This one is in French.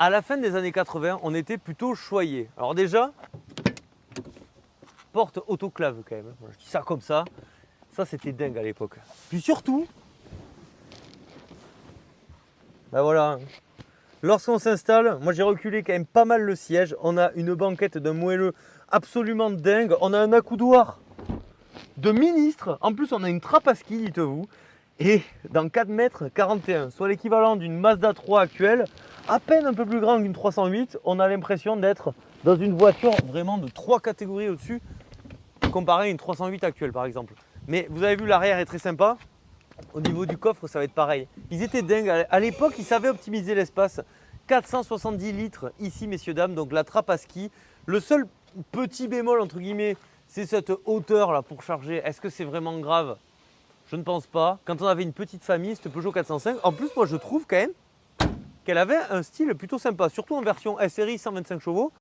à la fin des années 80, on était plutôt choyés. Alors déjà, porte autoclave quand même. Je dis ça comme ça. Ça, c'était dingue à l'époque. Puis surtout, ben voilà, lorsqu'on s'installe, moi j'ai reculé quand même pas mal le siège. On a une banquette d'un moelleux absolument dingue. On a un accoudoir de ministre. En plus, on a une trappe à ski, dites-vous. Et dans 4 mètres 41, soit l'équivalent d'une Mazda 3 actuelle, à peine un peu plus grande qu'une 308, on a l'impression d'être dans une voiture vraiment de 3 catégories au-dessus, comparé à une 308 actuelle par exemple. Mais vous avez vu, l'arrière est très sympa. Au niveau du coffre, ça va être pareil. Ils étaient dingues. À l'époque, ils savaient optimiser l'espace. 470 litres ici, messieurs, dames, donc la trappe à ski. Le seul petit bémol, entre guillemets, c'est cette hauteur là pour charger. Est-ce que c'est vraiment grave? Je ne pense pas. Quand on avait une petite famille, cette Peugeot 405, en plus, moi je trouve quand même qu'elle avait un style plutôt sympa, surtout en version SRI 125 chevaux.